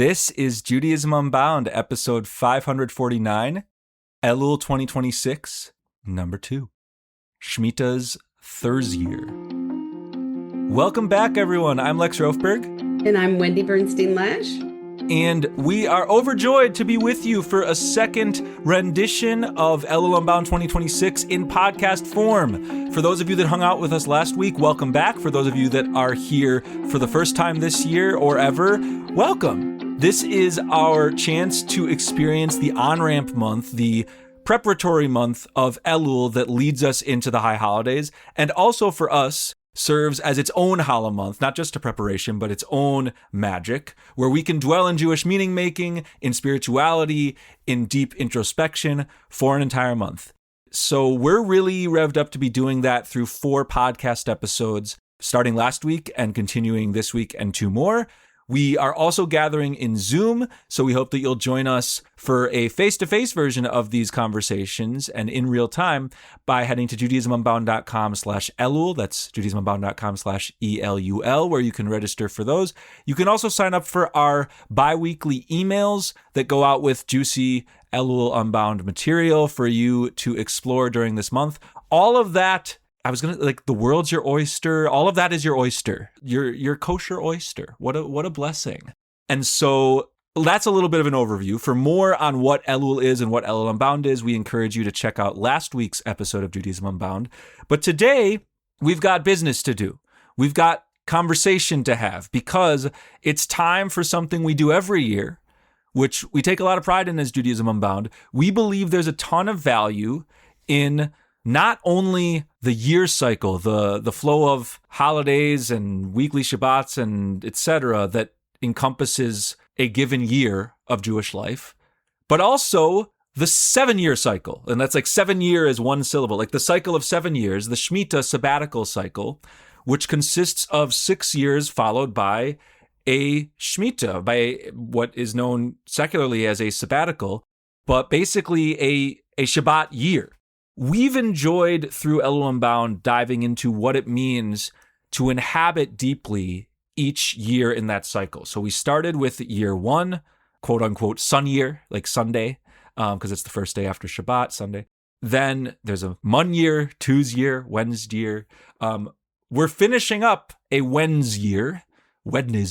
This is Judaism Unbound, episode 549, Elul 2026, number 2, Shmita's Thurs-Year. Welcome back, everyone. I'm Lex Rofberg. And I'm Wendie Bernstein-Lash. And we are overjoyed to be with you for a second rendition of Elul Unbound 2026 in podcast form. For those of you that hung out with us last week, welcome back. For those of you that are here for the first time this year or ever, welcome. This is our chance to experience the on-ramp month, the preparatory month of Elul that leads us into the high holidays, and also for us, serves as its own Challah month, not just a preparation, but its own magic, where we can dwell in Jewish meaning-making, in spirituality, in deep introspection for an entire month. So we're really revved up to be doing that through 4 podcast episodes, starting last week and continuing this week and 2 more. We are also gathering in Zoom, so we hope that you'll join us for a face-to-face version of these conversations and in real time by heading to judaismunbound.com/Elul. That's judaismunbound.com/ELUL, where you can register for those. You can also sign up for our bi-weekly emails that go out with juicy Elul Unbound material for you to explore during this month. All of that, the world's your oyster. All of that is your oyster, your kosher oyster. What a blessing. And so that's a little bit of an overview. For more on what Elul is and what Elul Unbound is, we encourage you to check out last week's episode of Judaism Unbound. But today, we've got business to do. We've got conversation to have because it's time for something we do every year, which we take a lot of pride in as Judaism Unbound. We believe there's a ton of value in not only the year cycle, the flow of holidays and weekly Shabbats and etc. that encompasses a given year of Jewish life, but also the 7-year cycle. And that's like 7 year is one syllable, like the cycle of 7 years, the Shmita sabbatical cycle, which consists of 6 years followed by a Shmita, by what is known secularly as a sabbatical, but basically a Shabbat year. We've enjoyed through Elul Unbound diving into what it means to inhabit deeply each year in that cycle. So we started with year 1, quote unquote, sun year, like Sunday, because it's the first day after Shabbat, Sunday. Then there's a Mun year, Thurs-Year, Wednesday year. We're finishing up a Wednesday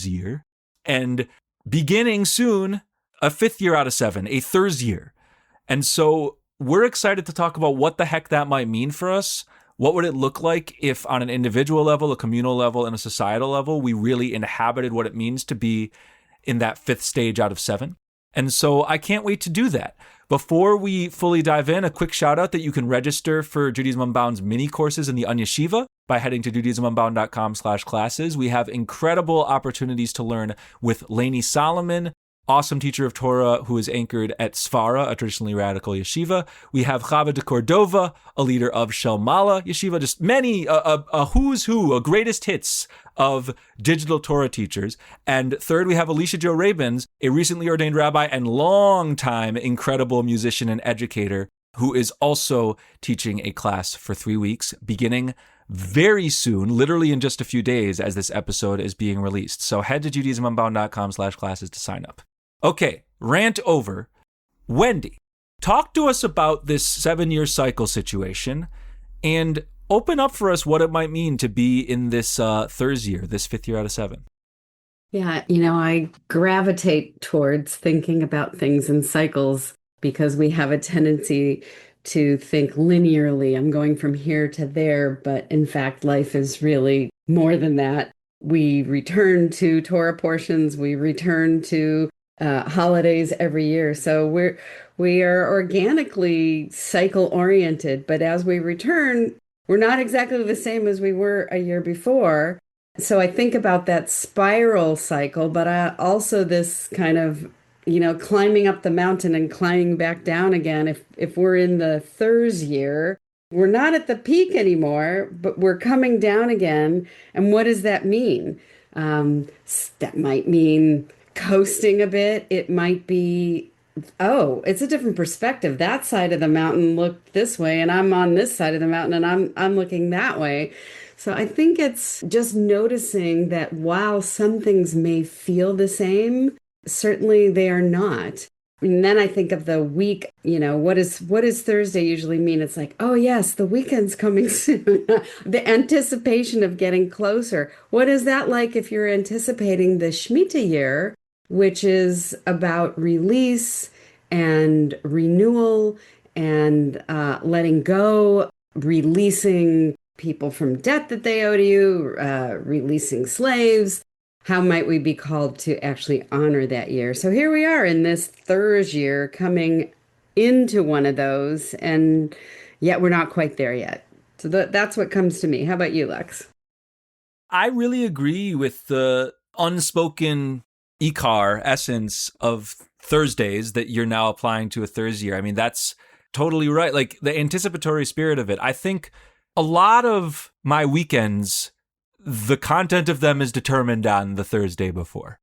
year, and beginning soon, a 5th year out of 7, a Thurs-Year. And so we're excited to talk about what the heck that might mean for us. What would it look like if on an individual level, a communal level, and a societal level, we really inhabited what it means to be in that 5th stage out of 7? And so I can't wait to do that. Before we fully dive in, a quick shout out that you can register for Judaism Unbound's mini courses in the Yeshiva by heading to judaismunbound.com/classes. We have incredible opportunities to learn with Lainey Solomon, awesome teacher of Torah who is anchored at Svara, a traditionally radical yeshiva. We have Chava de Cordova, a leader of Shelmala Yeshiva, just many, a who's who, a greatest hits of digital Torah teachers. And third, we have Alicia Jo Rabins, a recently ordained rabbi and longtime incredible musician and educator who is also teaching a class for 3 weeks, beginning very soon, literally in just a few days as this episode is being released. So head to judaismunbound.com/classes to sign up. Okay, rant over. Wendie, talk to us about this 7-year cycle situation and open up for us what it might mean to be in this Thurs-Year, this 5th year out of 7. Yeah, I gravitate towards thinking about things in cycles because we have a tendency to think linearly. I'm going from here to there, but in fact, life is really more than that. We return to Torah portions, we return to holidays every year. So we are organically cycle oriented, but as we return, we're not exactly the same as we were a year before. So I think about that spiral cycle, but also this kind of, climbing up the mountain and climbing back down again. If we're in the Thurs-Year, we're not at the peak anymore, but we're coming down again. And what does that mean? That might mean coasting a bit. It might be, it's a different perspective. That side of the mountain looked this way, and I'm on this side of the mountain, and I'm looking that way. So I think it's just noticing that while some things may feel the same, certainly they are not. And then I think of the week, what does Thursday usually mean? It's like, oh yes, the weekend's coming soon. The anticipation of getting closer. What is that like if you're anticipating the Shmita year, which is about release and renewal and letting go, releasing people from debt that they owe to you, releasing slaves. How might we be called to actually honor that year? So here we are in this Thurs-Year coming into one of those, and yet we're not quite there yet. So that's what comes to me. How about you, Lex? I really agree with the unspoken Ikar essence of Thursdays that you're now applying to a Thurs-Year. I mean, that's totally right. Like the anticipatory spirit of it. I think a lot of my weekends, the content of them is determined on the Thursday before.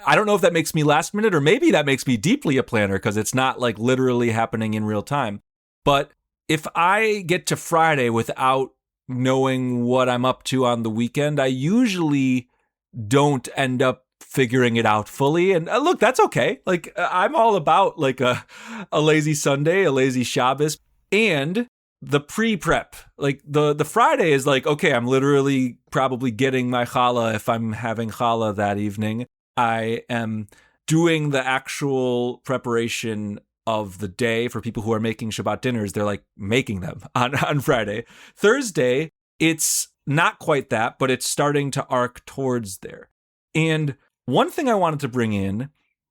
I don't know if that makes me last minute, or maybe that makes me deeply a planner because it's not like literally happening in real time. But if I get to Friday without knowing what I'm up to on the weekend, I usually don't end up figuring it out fully. And look, that's okay. Like I'm all about like a lazy Sunday, a lazy Shabbos, and the pre-prep. Like the Friday is like, okay, I'm literally probably getting my challah if I'm having challah that evening. I am doing the actual preparation of the day for people who are making Shabbat dinners. They're like making them on Friday. Thursday, it's not quite that, but it's starting to arc towards there. And one thing I wanted to bring in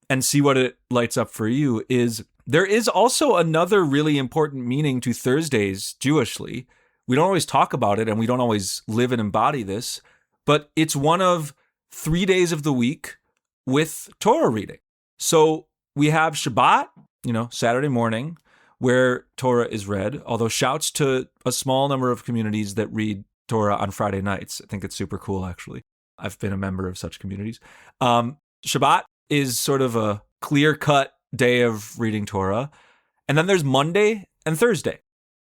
and see what it lights up for you is there is also another really important meaning to Thursdays Jewishly. We don't always talk about it and we don't always live and embody this, but it's one of 3 days of the week with Torah reading. So we have Shabbat, Saturday morning, where Torah is read, although shouts to a small number of communities that read Torah on Friday nights. I think it's super cool, actually. I've been a member of such communities. Shabbat is sort of a clear-cut day of reading Torah. And then there's Monday and Thursday.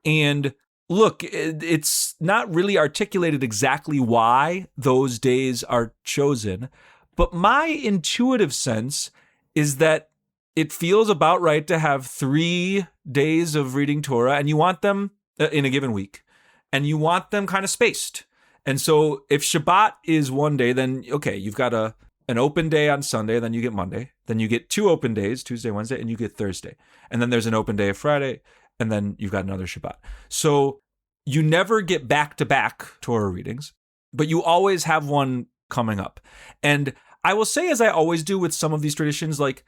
And look, it's not really articulated exactly why those days are chosen, but my intuitive sense is that it feels about right to have 3 days of reading Torah, and you want them in a given week, and you want them kind of spaced. And so if Shabbat is one day, then okay, you've got an open day on Sunday, then you get Monday, then you get 2 open days, Tuesday, Wednesday, and you get Thursday. And then there's an open day of Friday, and then you've got another Shabbat. So you never get back-to-back Torah readings, but you always have one coming up. And I will say, as I always do with some of these traditions, like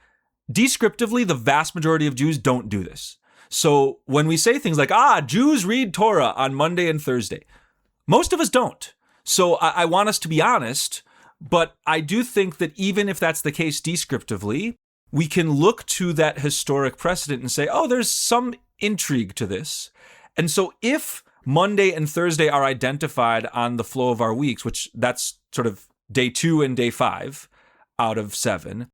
descriptively, the vast majority of Jews don't do this. So when we say things like, Jews read Torah on Monday and Thursday, most of us don't. So I want us to be honest, but I do think that even if that's the case descriptively, we can look to that historic precedent and say, there's some intrigue to this. And so if Monday and Thursday are identified on the flow of our weeks, which that's sort of day 2 and day 5 out of 7,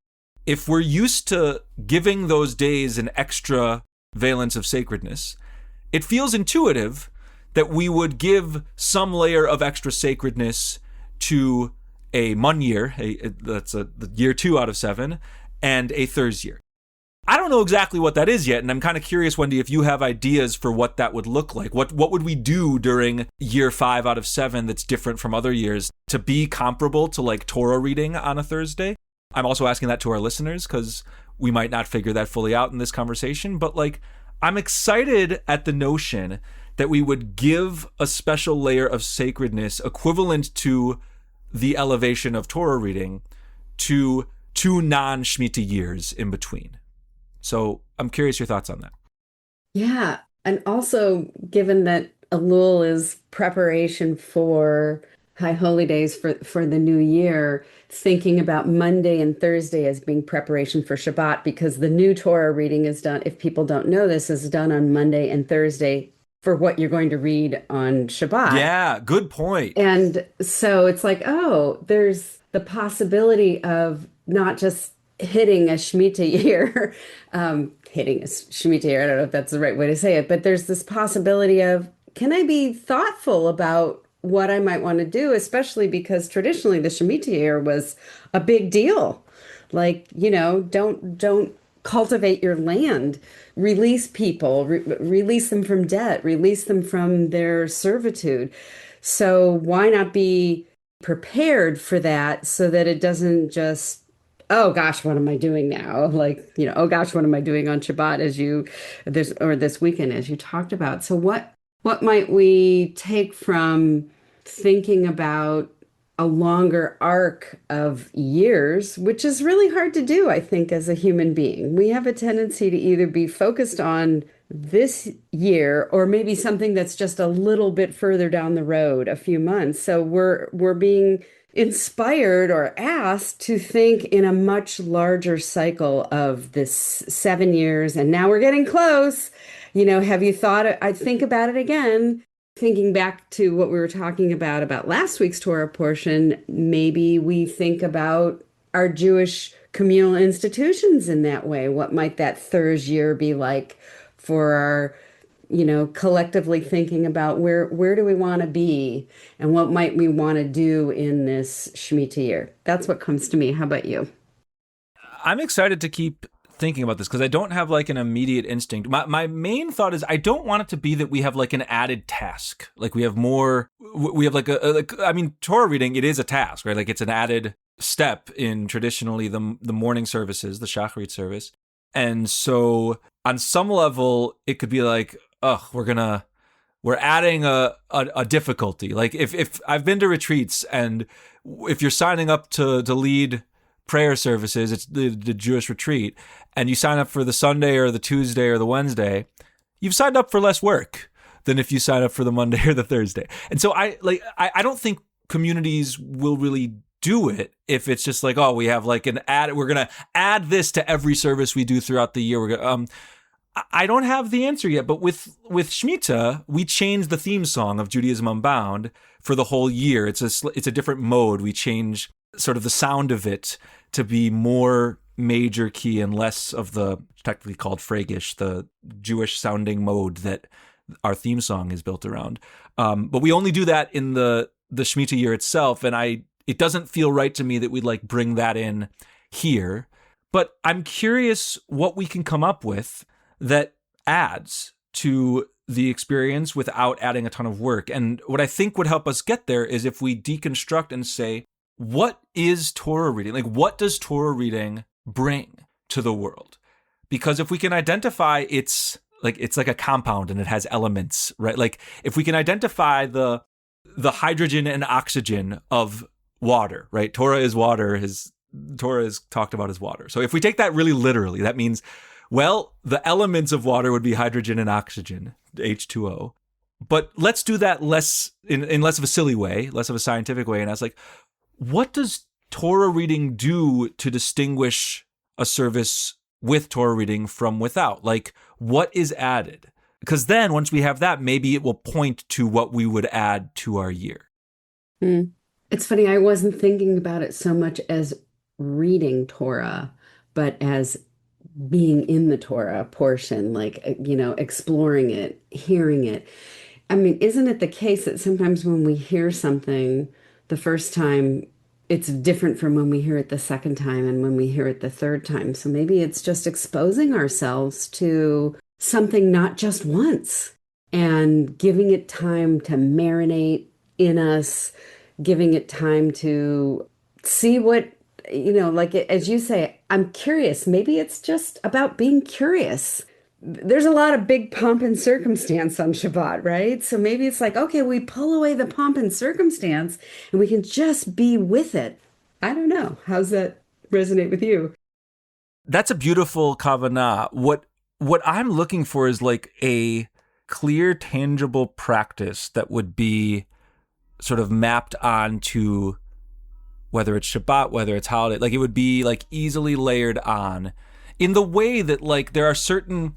if we're used to giving those days an extra valence of sacredness, it feels intuitive that we would give some layer of extra sacredness to a Mun year, that's the year 2 out of 7, and a Thurs-Year. I don't know exactly what that is yet, and I'm kind of curious, Wendie, if you have ideas for what that would look like. What would we do during year 5 out of 7 that's different from other years to be comparable to like Torah reading on a Thursday? I'm also asking that to our listeners because we might not figure that fully out in this conversation, but like I'm excited at the notion that we would give a special layer of sacredness equivalent to the elevation of Torah reading to 2 non-Shmita years in between. So I'm curious your thoughts on that. Yeah. And also, given that Elul is preparation for High Holy Days for the new year, thinking about Monday and Thursday as being preparation for Shabbat, because the new Torah reading is done, if people don't know this, is done on Monday and Thursday for what you're going to read on Shabbat. Yeah, good point. And so it's like, there's the possibility of not just hitting a Shemitah year, hitting a Shemitah year, I don't know if that's the right way to say it, but there's this possibility of, can I be thoughtful about what I might want to do, especially because traditionally the Shemitah year was a big deal. Like, don't cultivate your land, release people, release them from debt, release them from their servitude. So why not be prepared for that so that it doesn't just, oh gosh, what am I doing now? Like, oh gosh, what am I doing on Shabbat this weekend as you talked about. So what might we take from thinking about a longer arc of years, which is really hard to do, I think, as a human being. We have a tendency to either be focused on this year or maybe something that's just a little bit further down the road, a few months. So we're being inspired or asked to think in a much larger cycle of this 7 years, and now we're getting close. Have you thought, I think about it again, thinking back to what we were talking about last week's Torah portion, maybe we think about our Jewish communal institutions in that way. What might that Thurs-Year be like for our, collectively thinking about where do we want to be and what might we want to do in this Shmita year? That's what comes to me. How about you? I'm excited to keep thinking about this because I don't have like an immediate instinct. My main thought is I don't want it to be that we have like an added task. Like we have Torah reading, it is a task, right? Like it's an added step in traditionally the morning services, the Shacharit service. And so on some level, it could be like, we're adding a difficulty. Like if I've been to retreats and if you're signing up to lead prayer services, it's the Jewish retreat, and you sign up for the Sunday or the Tuesday or the Wednesday, you've signed up for less work than if you sign up for the Monday or the Thursday. And so I don't think communities will really do it if it's just like, oh, we have like we're going to add this to every service we do throughout the year. I don't have the answer yet, but with Shmita, we changed the theme song of Judaism Unbound for the whole year. It's a different mode. We change sort of the sound of it to be more major key and less of the technically called Fragish, the Jewish sounding mode that our theme song is built around. But we only do that in the Shmita year itself, and it doesn't feel right to me that we'd like bring that in here. But I'm curious what we can come up with that adds to the experience without adding a ton of work. And what I think would help us get there is if we deconstruct and say, what is Torah reading? Like, what does Torah reading bring to the world? Because if we can identify it's like a compound and it has elements, right? Like if we can identify the hydrogen and oxygen of water, right? Torah is water. Torah is talked about as water. So if we take that really literally, that means, well, the elements of water would be hydrogen and oxygen, H2O. But let's do that less in less of a silly way, less of a scientific way. And I was like, what does Torah reading do to distinguish a service with Torah reading from without? Like, what is added? Because then once we have that, maybe it will point to what we would add to our year. It's funny, I wasn't thinking about it so much as reading Torah, but as being in the Torah portion, like, exploring it, hearing it. I mean, isn't it the case that sometimes when we hear something the first time, it's different from when we hear it the second time and when we hear it the third time? So maybe it's just exposing ourselves to something not just once and giving it time to marinate in us, giving it time to see what, like as you say, I'm curious. Maybe it's just about being curious. There's a lot of big pomp and circumstance on Shabbat, right? So maybe it's like, okay, we pull away the pomp and circumstance and we can just be with it. I don't know. How's that resonate with you? That's a beautiful kavanah. What I'm looking for is like a clear, tangible practice that would be sort of mapped onto whether it's Shabbat, whether it's holiday. Like it would be like easily layered on in the way that like there are certain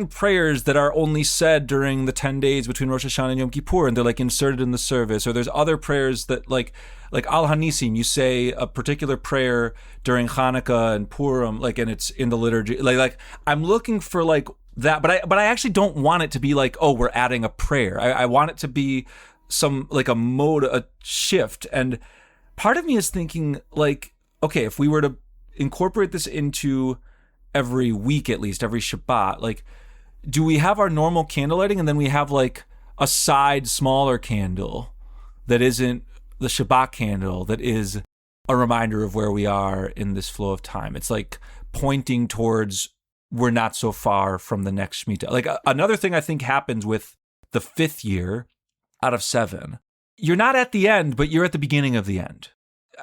prayers that are only said during the 10 days between Rosh Hashanah and Yom Kippur, and they're like inserted in the service. Or there's other prayers that like Al Hanisim, you say a particular prayer during Hanukkah and Purim, like, and it's in the liturgy. Like I'm looking for like that, but I actually don't want it to be like, oh, we're adding a prayer. I want it to be some like a mode, a shift. And part of me is thinking like, okay, if we were to incorporate this into every week, at least every Shabbat, like, do we have our normal candle lighting and then we have like a side smaller candle that isn't the Shabbat candle, that is a reminder of where we are in this flow of time? It's like pointing towards we're not so far from the next Shmita. Like another thing I think happens with the 5th year out of 7, you're not at the end, but you're at the beginning of the end.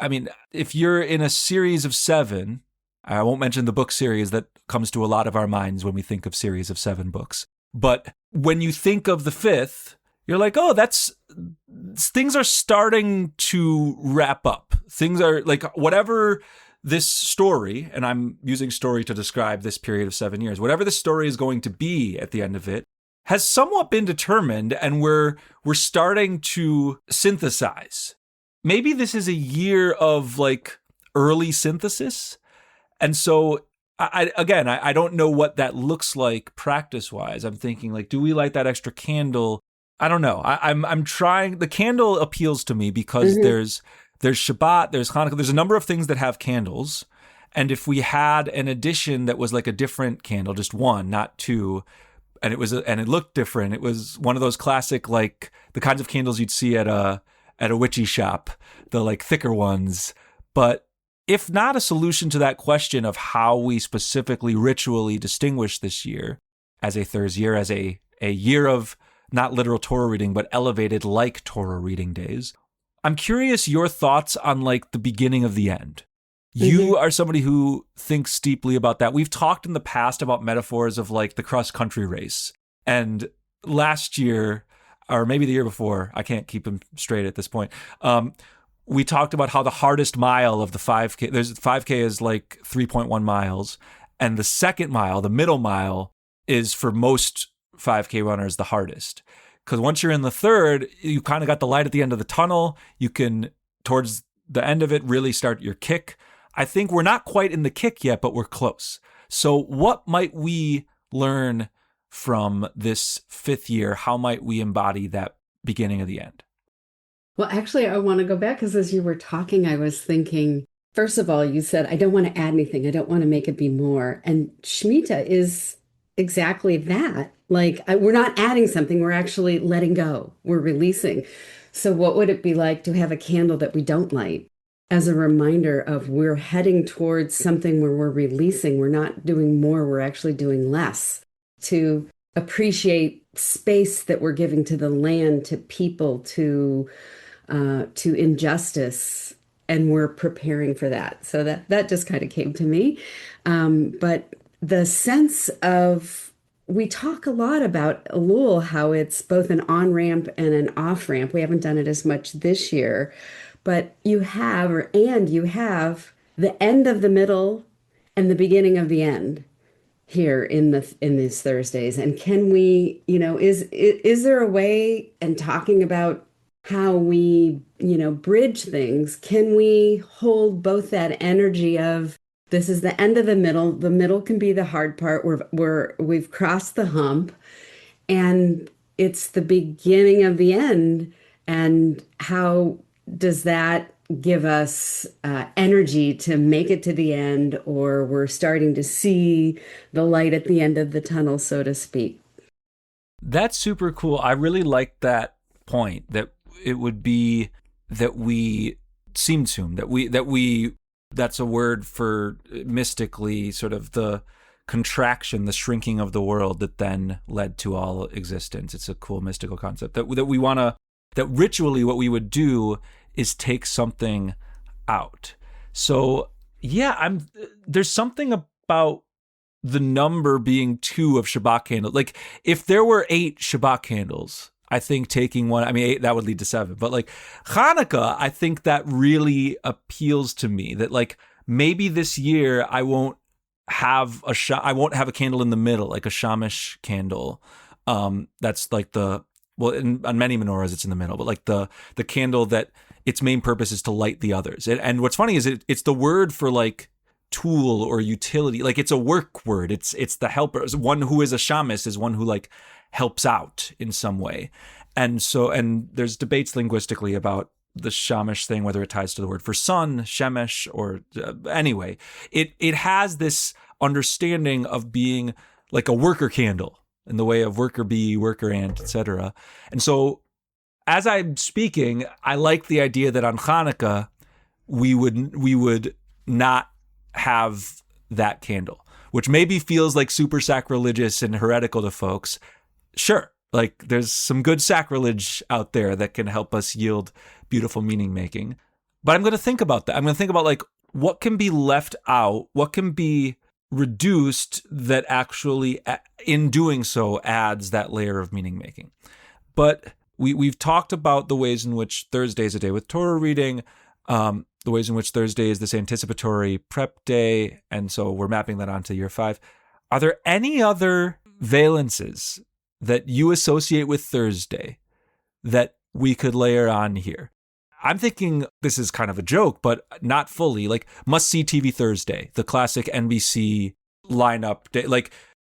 I mean, if you're in a series of 7, I won't mention the book series that comes to a lot of our minds when we think of series of 7 books. But when you think of the 5th, you're like, oh, things are starting to wrap up. Things are like, whatever this story, and I'm using story to describe this period of 7 years, whatever the story is going to be at the end of it, has somewhat been determined, and we're starting to synthesize. Maybe this is a year of like early synthesis. And so I don't know what that looks like practice-wise. I'm thinking, like, do we light that extra candle? I don't know. I'm trying. The candle appeals to me because there's Shabbat, there's Hanukkah, there's a number of things that have candles. And if we had an edition that was like a different candle, just one, not 2, and it looked different, it was one of those classic, like the kinds of candles you'd see at a witchy shop, the like thicker ones. But if not a solution to that question of how we specifically ritually distinguish this year as a Thurs-Year, as a year of not literal Torah reading, but elevated like Torah reading days, I'm curious your thoughts on like the beginning of the end. You are somebody who thinks deeply about that. We've talked in the past about metaphors of like the cross-country race. And last year, or maybe the year before, I can't keep them straight at this point, we talked about how the hardest mile of the 5K, 5K is like 3.1 miles. And the second mile, the middle mile, is for most 5K runners the hardest. Because once you're in the third, you kind of got the light at the end of the tunnel. You can, towards the end of it, really start your kick. I think we're not quite in the kick yet, but we're close. So what might we learn from this 5th year? How might we embody that beginning of the end? Well, actually, I want to go back because as you were talking, I was thinking, first of all, you said, I don't want to add anything. I don't want to make it be more. And Shmita is exactly that. Like, we're not adding something. We're actually letting go. We're releasing. So what would it be like to have a candle that we don't light as a reminder of we're heading towards something where we're releasing? We're not doing more. We're actually doing less, to appreciate space that we're giving to the land, to people, to injustice, and we're preparing for that. So that just kind of came to me. But the sense of, we talk a lot about Elul, how it's both an on-ramp and an off-ramp. We haven't done it as much this year, but you have the end of the middle and the beginning of the end here in these Thursdays. And can we, is there a way, and talking about how we, bridge things, can we hold both that energy of, this is the end of the middle can be the hard part, we've crossed the hump, and it's the beginning of the end, and how does that give us energy to make it to the end, or we're starting to see the light at the end of the tunnel, so to speak? That's super cool. I really like that point, that it would be that we tzimtzum, that we that's a word for mystically sort of the contraction, the shrinking of the world that then led to all existence. It's a cool mystical concept that we want to, that ritually what we would do is take something out. So yeah, there's something about the number being 2 of Shabbat candles. Like if there were 8 Shabbat candles, I think taking one, 8, that would lead to 7. But like Hanukkah, I think that really appeals to me, that like maybe this year I won't have a candle in the middle, like a shamish candle. That's like on many menorahs it's in the middle, but like the candle that its main purpose is to light the others. And what's funny is it's the word for like tool or utility. Like it's a work word. It's the helper. One who is a shamus is one who like helps out in some way. And there's debates linguistically about the Shamish thing, whether it ties to the word for sun, Shemesh, or anyway, it has this understanding of being like a worker candle in the way of worker bee, worker ant, etc. And so as I'm speaking, I like the idea that on Hanukkah, we would not have that candle, which maybe feels like super sacrilegious and heretical to folks. Sure, like there's some good sacrilege out there that can help us yield beautiful meaning making. But I'm going to think about that. I'm going to think about like what can be left out, what can be reduced that actually, in doing so, adds that layer of meaning making. But we've talked about the ways in which Thursday is a day with Torah reading, the ways in which Thursday is this anticipatory prep day, and so we're mapping that onto year 5. Are there any other valences that you associate with Thursday that we could layer on here? I'm thinking this is kind of a joke, but not fully. Like must-see TV Thursday, the classic NBC lineup day. Like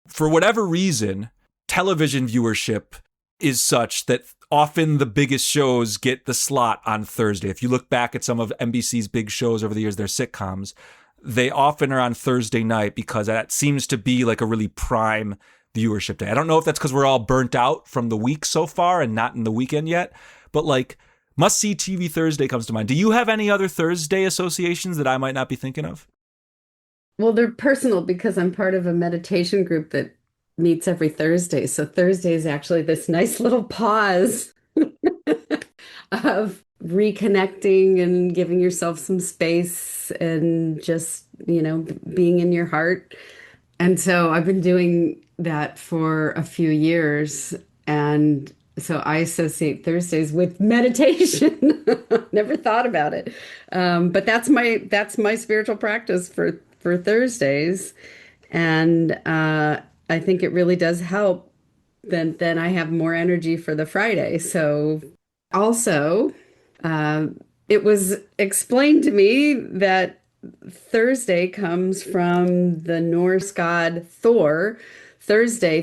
for whatever reason, television viewership is such that often the biggest shows get the slot on Thursday. If you look back at some of NBC's big shows over the years, their sitcoms, they often are on Thursday night because that seems to be like a really prime viewership day. I don't know if that's because we're all burnt out from the week so far and not in the weekend yet, but like must-see TV Thursday comes to mind. Do you have any other Thursday associations that I might not be thinking of? Well, they're personal because I'm part of a meditation group that meets every Thursday. So Thursday is actually this nice little pause of reconnecting and giving yourself some space and just, being in your heart. And so I've been doing that for a few years. And so I associate Thursdays with meditation. Never thought about it. But that's my spiritual practice for Thursdays. And I think it really does help. Then I have more energy for the Friday. So also, it was explained to me that Thursday comes from the Norse god Thor. Thursday.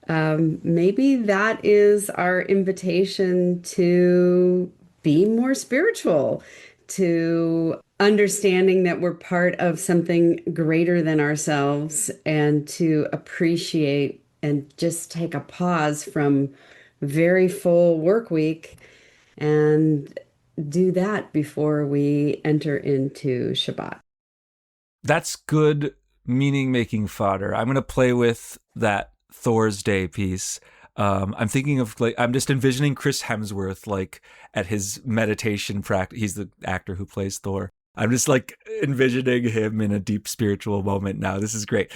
Maybe that is our invitation to be more spiritual, to understanding that we're part of something greater than ourselves, and to appreciate and just take a pause from very full work week and do that before we enter into Shabbat. That's good meaning-making fodder. I'm going to play with that Thor's Day piece. I'm thinking of I'm just envisioning Chris Hemsworth like at his meditation practice. He's the actor who plays Thor. I'm just like envisioning him in a deep spiritual moment now. This is great.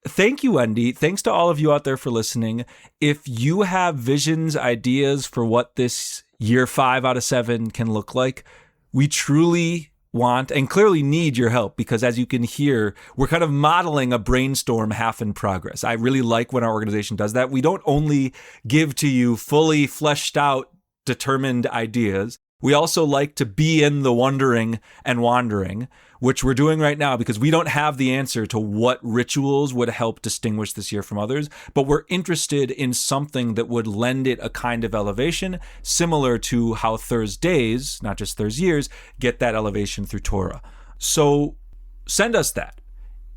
Thank you, Wendie. Thanks to all of you out there for listening. If you have visions, ideas for what this year 5 out of 7 can look like, we truly want and clearly need your help, because as you can hear, we're kind of modeling a brainstorm half in progress. I really like when our organization does that. We don't only give to you fully fleshed out, determined ideas. We also like to be in the wondering and wandering, which we're doing right now because we don't have the answer to what rituals would help distinguish this year from others, but we're interested in something that would lend it a kind of elevation, similar to how Thursdays, not just Thurs-Years, get that elevation through Torah. So send us that.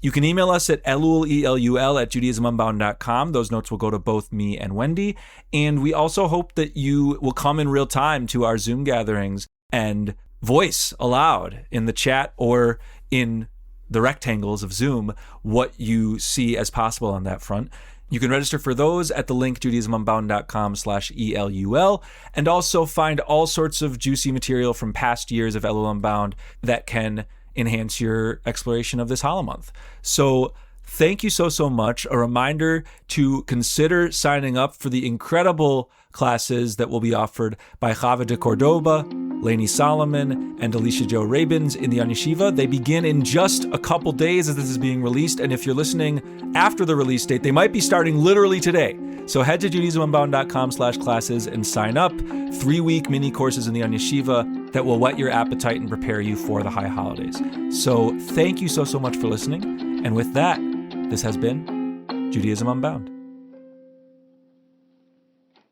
You can email us at elul, ELUL, at judaismunbound.com. Those notes will go to both me and Wendie. And we also hope that you will come in real time to our Zoom gatherings and voice aloud in the chat or in the rectangles of Zoom what you see as possible on that front. You can register for those at the link judaismunbound.com/ELUL, and also find all sorts of juicy material from past years of Elul Unbound that can enhance your exploration of this Hallel month. So thank you so much. A reminder to consider signing up for the incredible classes that will be offered by Chava de Cordoba, Lainey Solomon, and Alicia Jo Rabins in the Yeshiva. They begin in just a couple days as this is being released, and if you're listening after the release date, they might be starting literally today. So head to judaismunbound.com/classes and sign up. 3-week mini courses in the Yeshiva that will whet your appetite and prepare you for the high holidays. So thank you so much for listening. And with that, this has been Judaism Unbound.